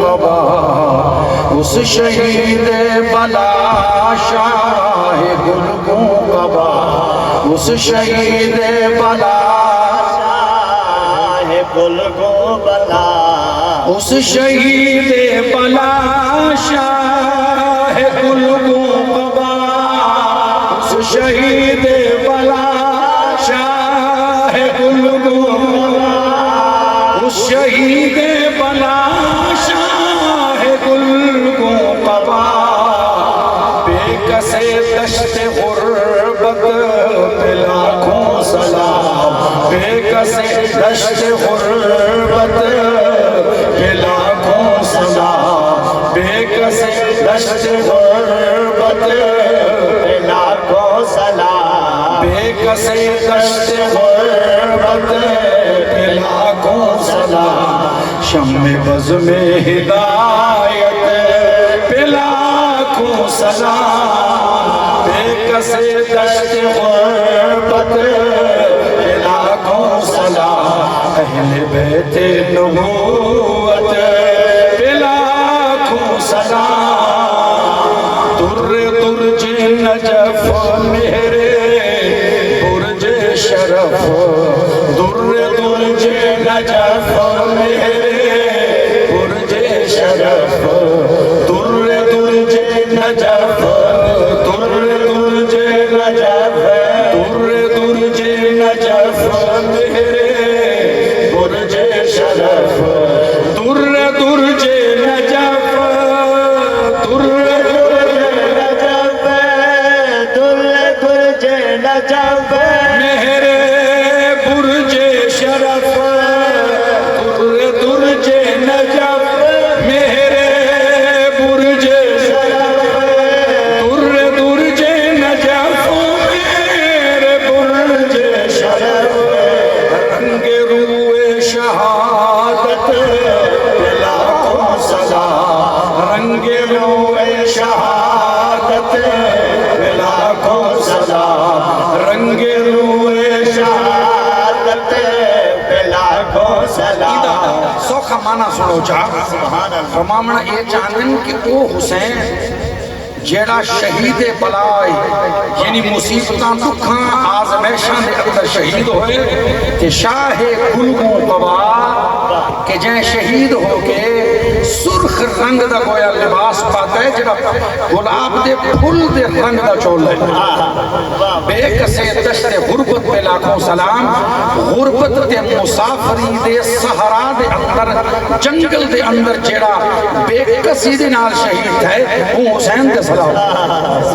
قبا اس شہید بلا شاہ گل کو قبا اس شہید بلا شاہ گل کو بلا اس شہید بلا شاہ گل کو قبا اس شہید بلا شاہ گل کو اس شہید بلا شاہ گل کو قبا بے کسے دشت غربت پہ لاکھوں سلام بے کسے دشت غربت پہ لاکھوں سلام بے کسے دشت غربت پہ لاکھوں سلام بے کسے دشت غربت پہ لاکھوں سلام شمع بز میں ہدایت پہ لاکھوں سلام بے کسے دشت غربت پہ لاکھوں سلام اہل بیت نبوت پہ لاکھوں سلام در درج نجف میرے برج شرف در درج نجف میرے برج شرف در درج نجف در درج نجف در درج نجف میرے برج شرف در درج نجف در درج نجف میرے برج شرف در درج نجف میرے برج شرف در درج نجف میرے برج شرف رنگ روئے شہادت پہ لاکھوں سلام رنگ روئے شہادت پہ لاکھوں سلام رنگ روئے شہادت پہ لاکھوں سلام سوکھا مانا سنو چاہ سبحان اللہ فرمامنا یہ چاندن کہ او حسین جیڑا شہید بلائی یعنی مصیبتاں دکھاں آزمیشاں دے اندر شہید ہوئے کہ شاہ گلگوں قبا کہ جائیں شہید ہو کے سرخ رنگ دا گویا لباس پاتا ہے جڑا گلاب دے پھول دے رنگ دا چول ہے بے کسے دشت غربت پہ لاکھوں سلام غربت دے مسافری دے صحرا دے اندر جنگل دے اندر جیڑا بے کسی دے نال شہید ہے وہ حسین دے سلام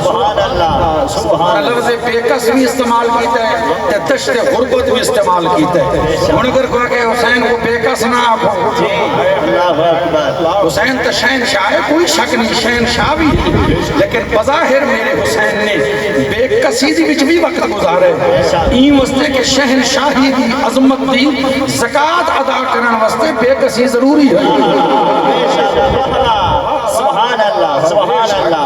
سبحان اللہ سبحان اللہ لفظ بے کس بھی استعمال کیتا ہے تے دشت غربت بھی استعمال کیتا ہے انہوں نے کہا کہ حسین وہ بے کس نہ آپ ہو اللہ اکبر حسین تو شہنشاہ ہے کوئی شک نہیں شہنشاہ بھی لیکن بظاہر میرے حسین نے بے کسیدی وچ بھی وقت گزارے این واسطے کہ شہنشاہی دی عظمت دی زکاة ادا کرن واسطے بے کسی ضروری ہے سبحان اللہ سبحان اللہ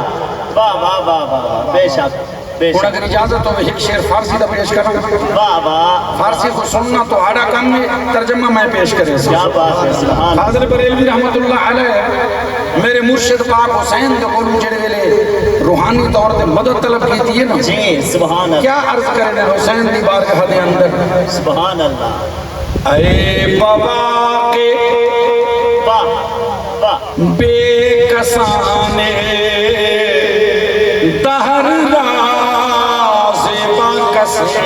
واہ واہ واہ واہ بے شک بے اور شک اگر اجازت ہو ایک شعر فارسی دا پیش کروں واہ واہ فارسی کو سننا تو آڑا کم میں ترجمہ میں پیش کرے کیا بات ہے سبحان اللہ حاضر بریلوی رحمت اللہ علیہ میرے مرشد پاک حسین دے کولو جڑے ویلے روحانی طور تے مدد طلب کیتی ہے نا جی سبحان اللہ کیا عرض کرنے حسین دی بارگاہ دے اندر سبحان اللہ اے بابا کے واہ واہ بے کسانے دہر راز باکسے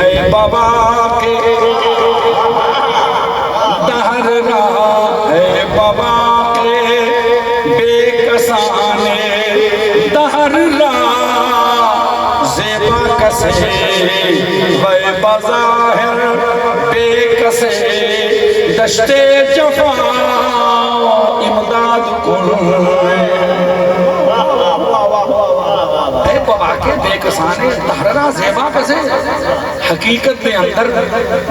اے بابا کے دہر راز اے بابا کے بے کسانے دہر راز باکسے وے بظاہر بے کسے دشت جفا امداد کن اے بابا کے بے کسانے دہرہ زیبا کسے حقیقت دے اندر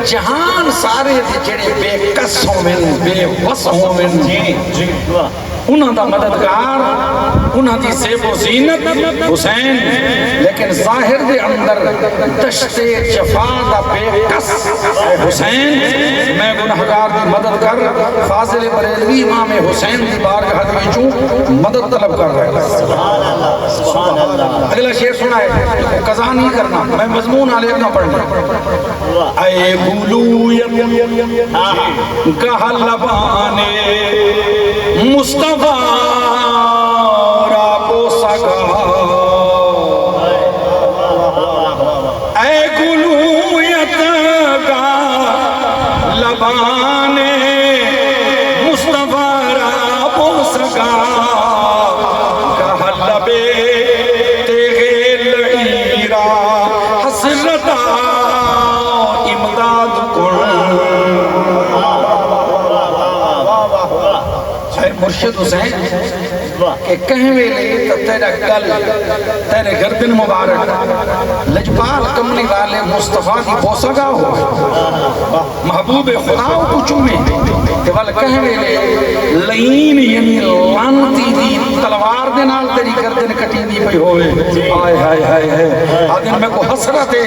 جہان سارے جڑے بے کس ہومن بے وس ہومن جی واہ انہاں دا مددگار انہاں دی زیب و زینت حسین، لیکن ظاہر دے اندر دشت جفا دا بے کس حسین۔ میں گناہگار دی مدد کر فاضل بریلوی امام حسین دی بارگاہ دے وچوں مدد طلب کر رہے ہیں۔ سبحان اللہ سبحان اللہ۔ اگلا شعر سنا ہے، قضا نہیں کرنا، میں مضمون علیہ نہ پڑھنا۔ اے بلویت گہ لبانے مصطفیٰ را بوسگا، اے گلویت گہ لبانے مصطفیٰ را بوسگا، گہ لبے تیغے لعیرہ حسرتا امداد کن۔ مرشد حسین کہ کہیں ویلے تو تیرا گل تیرے گردن مبارک لجپال کملی والے مصطفیٰ دی بوسگا ہو، محبوب خدا کو چومے کہ ول کہیں ویلے لین یعنی لانتی دی تلوار دے نال تیری گردن کٹی دی پئی ہوئے۔ آئے ہائے ہائے ہائے آدم میں کو حسرت ہے اے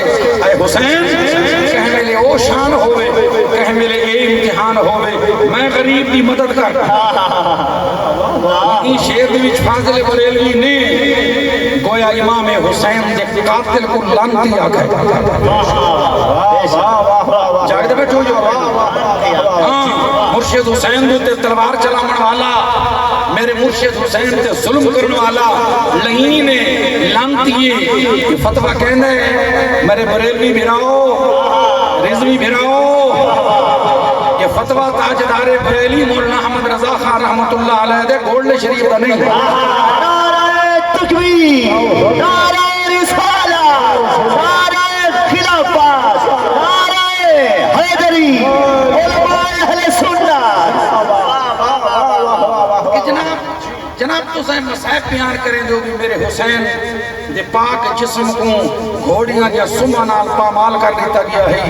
حسین، کہیں ویلے او شان ہوئے، کہیں ویلے اے امتحان ہوئے، میں غریب دی مدد کر۔ این شیر دی وچ فاضل بریلوی نے گویا امام حسین دے قاتل کو لانتی آکھا ہے۔ جاگدے بیٹھو جو مرشد حسین دے تلوار چلاون والا، میرے مرشد حسین تے ظلم کرنے والا لہین لانتیے یہ فتوہ کہنے میرے بریلوی بھراؤ رضوی بھراؤ، یہ فتوہ تاجدار بریلی مولانا احمد رضا خان رحمت اللہ علیہ دے گولڈ شریف دا نہیں۔ نعرہ تکبیر، نعرہ رسالت، نعرہ خلافت، نعرہ حیدری، علماء اہل سنت۔ جناب تو سے مسائب بیان کریں جو بھی میرے حسین دے پاک جسم کو گھوڑیاں یا سمہ نال پامال کر لیتا گیا ہے۔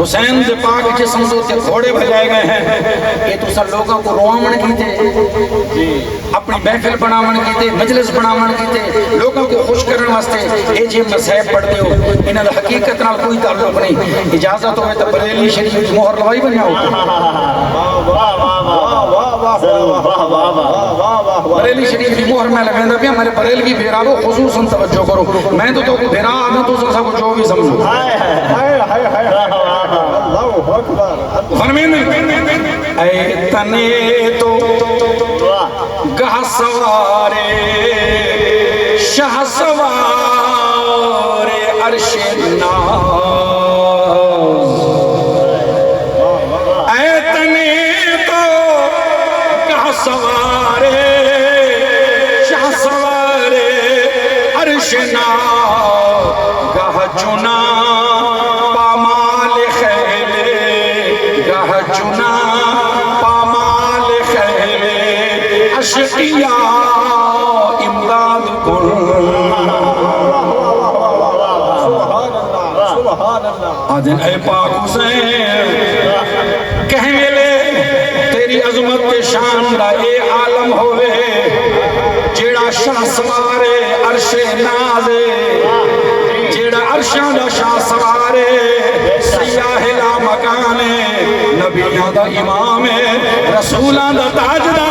حسین دے پاک جسم دو تے گھوڑے بھجائے گئے ہیں، یہ تو سر لوگوں کو روامن کی تھے، اپنی محفل بناون کی تھے، مجلس بناون کی تھے، لوگوں کو خوش کرنے واسطے اے جے مسائب پڑھ دیو، انہاں دا حقیقت نال کوئی تعلق نہیں۔ اجازت ہوئے تو بریلی شریف کی مہر لوائی بنیا بریلی شریف کی مہر میں لگیں دا پیا میرے بریلوی بھیراو خصوصاً توجہ کرو، میں تو کو بھیرا آدھا تو سب کو جو بھی سمجھو۔ فرمین اے تنے تو گہ سوارے شاہ سوارے عرش ناز، اے تنے تو گہ سوارے شاہ سوارے عرش ناز، گہ چنا پامال خیلے، گہ چنا پامال خیلے، اشقیاء امداد کن۔ آدھن اے پاک حسین کہیں ملے تیری عظمت کے شان دا اے عالم ہوئے، جیڑا شاہ سوارے عرش نازے، جیڑا عرشاں دا شاہ سوارے، سیاہ لا مکانے، نبیاں دا امام، رسولاں دا تاجدار